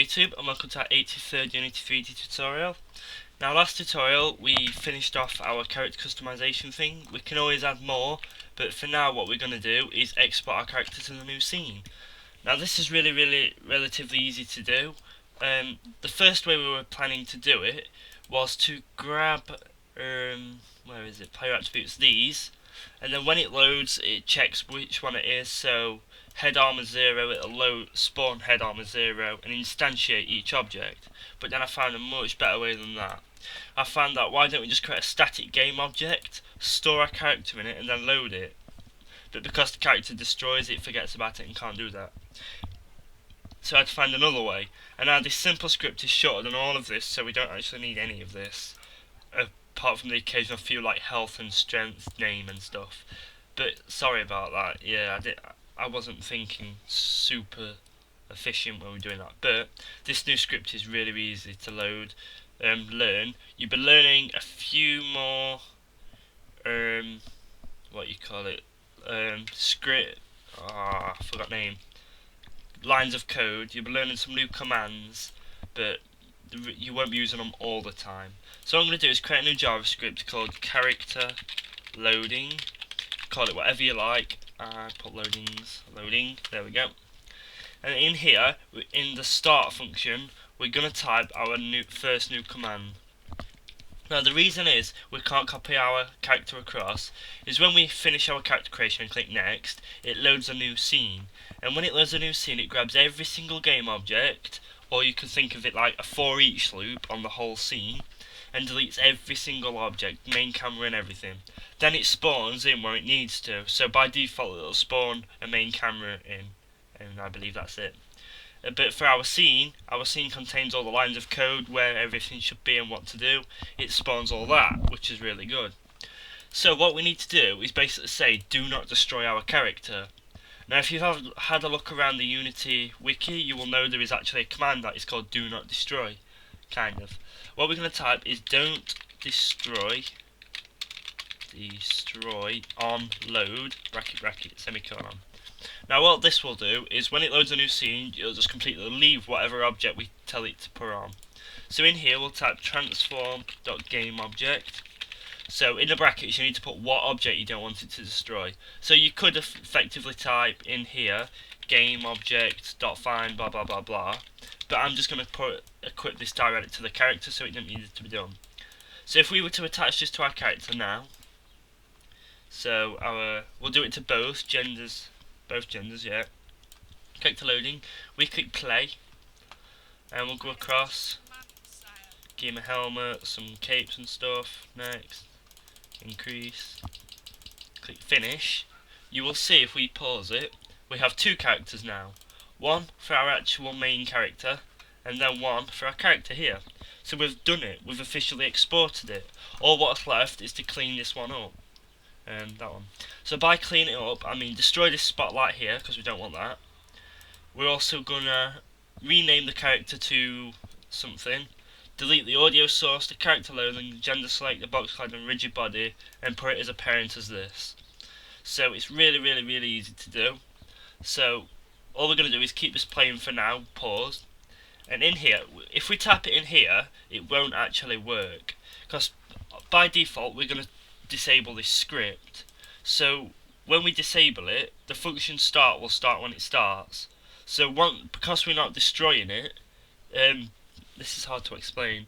YouTube and welcome to our 83rd Unity 3D tutorial. Now last tutorial we finished off our character customization thing. We can always add more, but for now what we're going to do is export our character to the new scene. Now this is really relatively easy to do. The first way we were planning to do it was to grab, where is it, player attributes, these, and then when it loads it checks which one it is. So head armor 0, it'll spawn head armor 0 and instantiate each object. But then I found a much better way than that. I found that why don't we just create a static game object, store our character in it and then load it. But because the character destroys it, forgets about it and can't do that. So I had to find another way. And now this simple script is shorter than all of this, so we don't actually need any of this. Apart from the occasional few like health and strength, name and stuff. But sorry about that. Yeah, I wasn't thinking super efficient when we were doing that. But this new script is really easy to load, learn. You'll be learning a few more, what you call it, script. I forgot name. Lines of code. You'll be learning some new commands, but you won't be using them all the time. So what I'm going to do is create a new JavaScript called character loading. Call it whatever you like. I put loading, there we go. And in here, in the start function, we're going to type our first new command. Now the reason is we can't copy our character across is when we finish our character creation and click next, it loads a new scene. And when it loads a new scene, it grabs every single game object, or you can think of it like a for each loop on the whole scene, and deletes every single object, main camera and everything. Then it spawns in where it needs to, so by default it'll spawn a main camera in, and I believe that's it. But for our scene contains all the lines of code where everything should be and what to do. It spawns all that, which is really good. So what we need to do is basically say do not destroy our character. Now if you've had a look around the Unity wiki, you will know there is actually a command that is called do not destroy, kind of. What we're going to type is don't destroy on load, bracket, semicolon. Now what this will do is when it loads a new scene, it'll just completely leave whatever object we tell it to put on. So in here we'll type transform.gameObject. So in the brackets you need to put what object you don't want it to destroy. So you could effectively type in here gameObject.find blah blah blah blah. But I'm just going to equip this directly to the character so it didn't need it to be done. So if we were to attach this to our character now, so we'll do it to both genders, yeah. Character loading, we click play, and we'll go across, give him a helmet, some capes and stuff, next, increase, click finish. You will see if we pause it, we have two characters now. One for our actual main character, and then one for our character here. So we've done it, we've officially exported it. All what's left is to clean this one up. And that one. So by cleaning it up, I mean destroy this spotlight here, because we don't want that. We're also gonna rename the character to something, delete the audio source, the character loading, the gender select, the box clad and rigid body, and put it as a parent as this. So it's really easy to do. So all we're going to do is keep this playing for now, pause, and in here, if we tap it in here, it won't actually work, because by default we're going to disable this script. So when we disable it, the function start will start when it starts. So because we're not destroying it, this is hard to explain.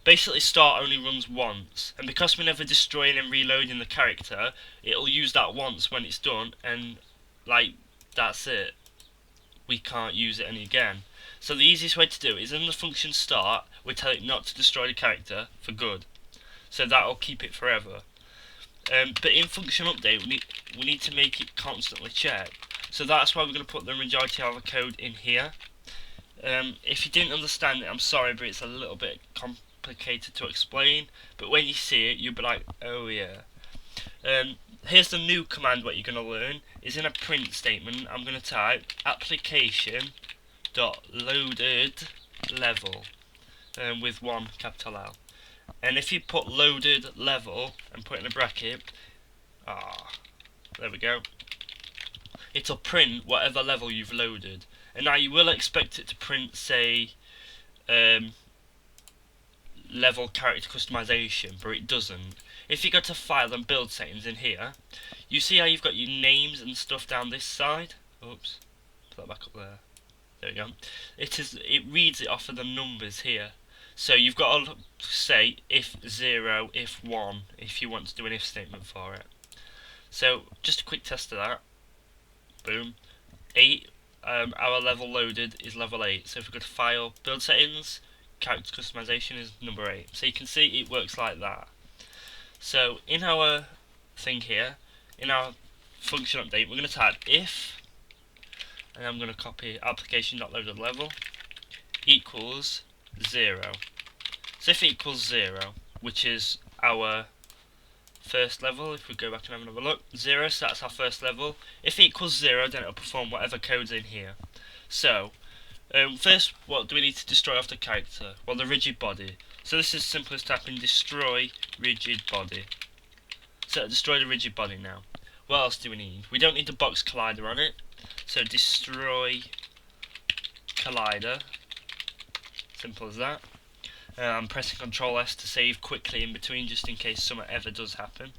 Basically start only runs once, and because we're never destroying and reloading the character, it'll use that once when it's done, and like that's it. We can't use it any again. So the easiest way to do it is in the function start, we tell it not to destroy the character for good. So that'll keep it forever. But in function update, we need to make it constantly check. So that's why we're going to put the majority of our code in here. If you didn't understand it, I'm sorry, but it's a little bit complicated to explain. But when you see it, you'll be like, oh yeah. Here's the new command. What you're going to learn is in a print statement. I'm going to type application.loadedLevel with one capital L. And if you put loaded level and put in a bracket, there we go, it'll print whatever level you've loaded. And now you will expect it to print, say, level character customization, but it doesn't. If you go to File and Build Settings in here, you see how you've got your names and stuff down this side. Oops, put that back up there. There we go. It reads it off of the numbers here. So you've got to say if 0, if 1, if you want to do an if statement for it. So just a quick test of that. Boom. 8. Our level loaded is level 8. So if we go to File, Build Settings, character customization is number 8. So you can see it works like that. So in our thing here, in our function update, we're going to type if, and I'm going to copy application.loaded level equals 0. So if it equals 0, which is our first level, if we go back and have another look, 0, so that's our first level. If it equals 0, then it'll perform whatever code's in here. So first, what do we need to destroy off the character? Well, the rigid body. So this is simple as typing destroy rigid body. So destroy the rigid body now. What else do we need? We don't need the box collider on it. So destroy collider. Simple as that. I'm pressing Control S to save quickly in between, just in case something ever does happen.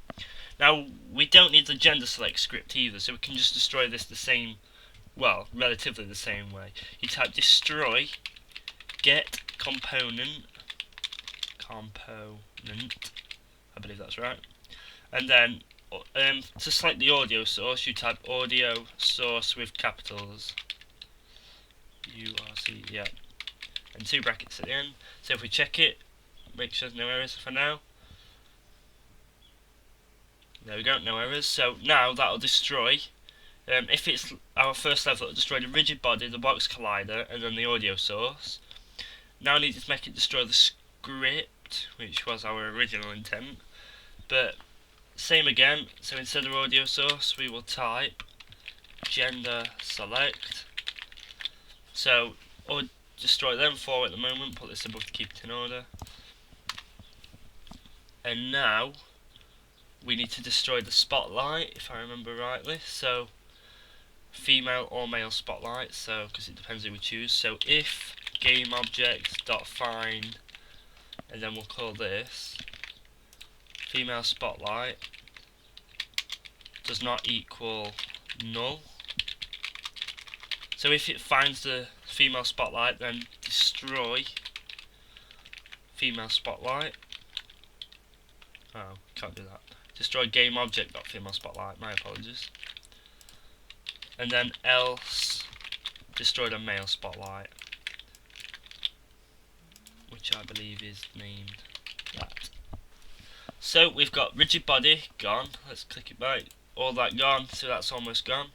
Now we don't need the gender select script either, so we can just destroy this the same, well, relatively the same way. You type destroy get component, I believe that's right, and then to select the audio source, you type audio source with capitals, URC, yeah, and 2 brackets at the end. So if we check it, make sure there's no errors for now. There we go, no errors. So now that'll destroy, if it's our first level, it'll destroy the rigid body, the box collider, and then the audio source. Now I need to make it destroy the script, which was our original intent. But same again, so instead of audio source, we will type gender select. So, or destroy them 4 at the moment, put this above to keep it in order. And now we need to destroy the spotlight, if I remember rightly. So female or male spotlight, so because it depends who we choose. So if GameObject.find, and then we'll call this female spotlight does not equal null. So if it finds the female spotlight, then destroy female spotlight. Oh, can't do that. Destroy GameObject.female spotlight, my apologies. And then else destroy the male spotlight, which I believe is named that. So we've got rigid body gone. Let's click it back. All that gone, so that's almost gone.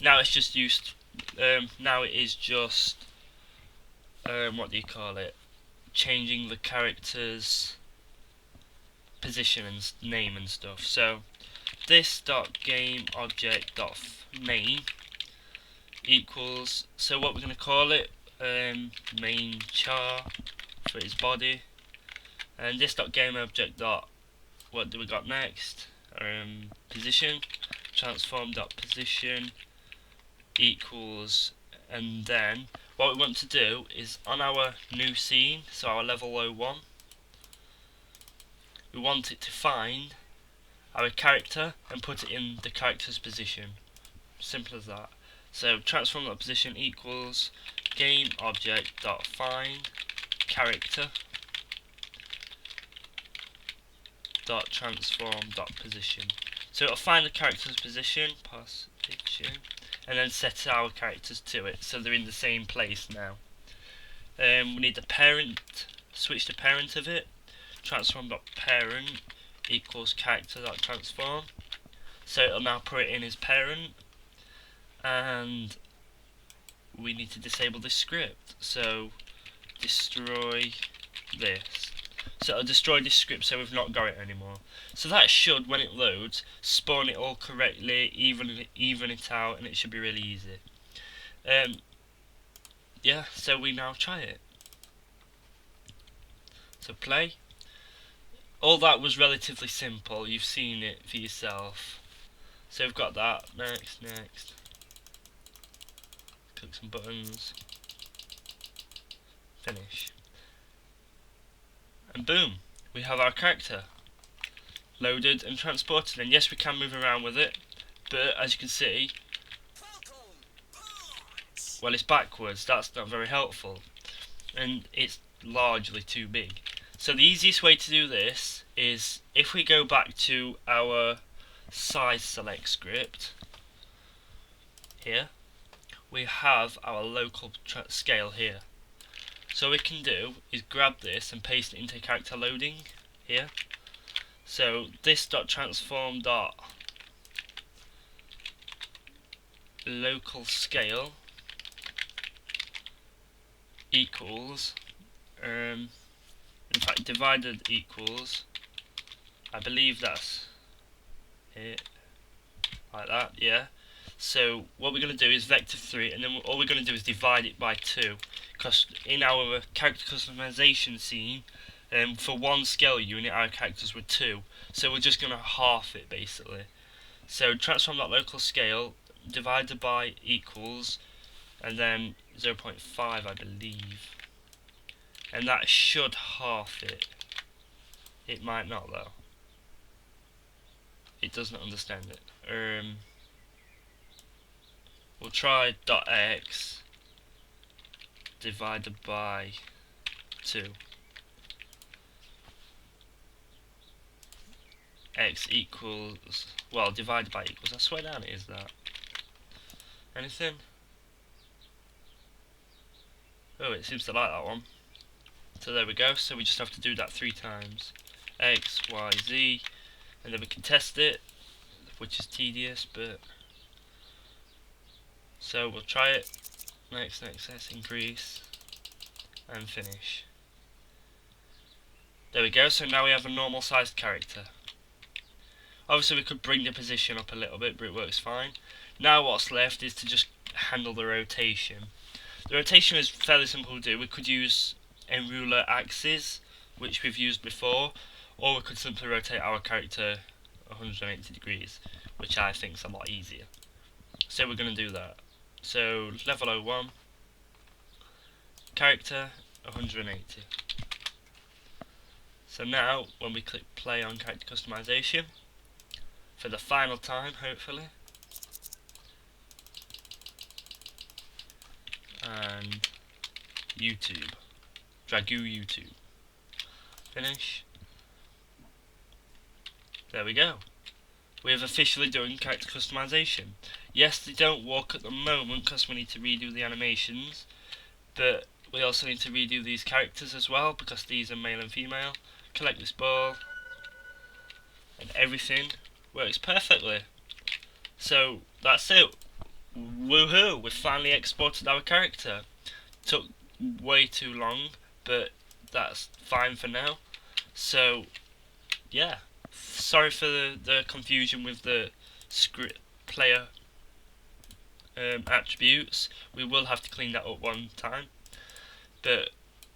Now it's just used. Now it is just what do you call it? Changing the character's position and name and stuff. So this .GameObject.name equals. So what we're going to call it? Main char for its body, and this .GameObject. What do we got next? Position. Transform.position equals, and then what we want to do is on our new scene, so our level 01, we want it to find our character and put it in the character's position. Simple as that. So transform.position equals GameObject.find character .transform.position. So it'll find the character's position, and then set our characters to it, so they're in the same place now. We need the parent, switch the parent of it. Transform.parent equals character.transform. So it'll now put it in as parent, and we need to disable this script. So destroy this. So it'll destroy this script, so we've not got it anymore. So that should, when it loads, spawn it all correctly, even it out, and it should be really easy. Yeah, so we now try it. So play. All that was relatively simple, you've seen it for yourself. So we've got that, next. click some buttons, finish, and boom, we have our character loaded and transported. And yes, we can move around with it, but as you can see, well, it's backwards. That's not very helpful, and it's largely too big. So the easiest way to do this is if we go back to our size select script here, we have our local scale here. So what we can do is grab this and paste it into character loading here. So this .transform local scale equals in fact divided equals, I believe that's it, like that, yeah. So what we're going to do is vector 3, and then all we're going to do is divide it by 2, because in our character customization scene, for one scale unit our characters were 2, so we're just going to half it basically. So transform that local scale divided by equals, and then 0.5 I believe, and that should half it. It might not though. It doesn't understand it. We'll try .x divided by 2. X equals, well, divided by equals. I swear down it is that. Anything? Oh, it seems to like that one. So there we go. So we just have to do that 3 times. X, Y, Z, and then we can test it, which is tedious, but so we'll try it. Next, increase, and finish. There we go. So now we have a normal sized character. Obviously we could bring the position up a little bit, but it works fine. Now what's left is to just handle the rotation. The rotation is fairly simple to do. We could use Enruler axes, which we've used before, or we could simply rotate our character 180 degrees, which I think is a lot easier. So we're going to do that. So level 01, character 180. So now when we click play on character customization, for the final time hopefully, and YouTube, Dragoo YouTube, finish. There we go. We have officially done character customization. Yes, they don't walk at the moment because we need to redo the animations, but we also need to redo these characters as well because these are male and female. Collect this ball, and everything works perfectly. So that's it. Woohoo! We finally exported our character. Took way too long, but that's fine for now. So yeah, sorry for the confusion with the script player attributes. We will have to clean that up one time, but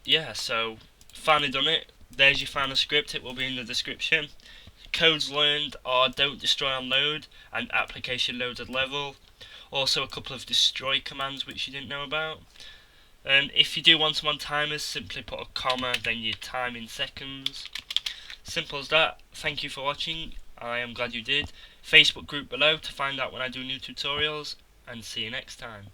yeah, so finally done it. There's your final script. It will be in the description. Codes learned are don't destroy on load and application loaded level. Also a couple of destroy commands which you didn't know about. If you do want them on timers, simply put a comma, then your time in seconds. Simple as that. Thank you for watching. I am glad you did. Facebook group below to find out when I do new tutorials, and see you next time.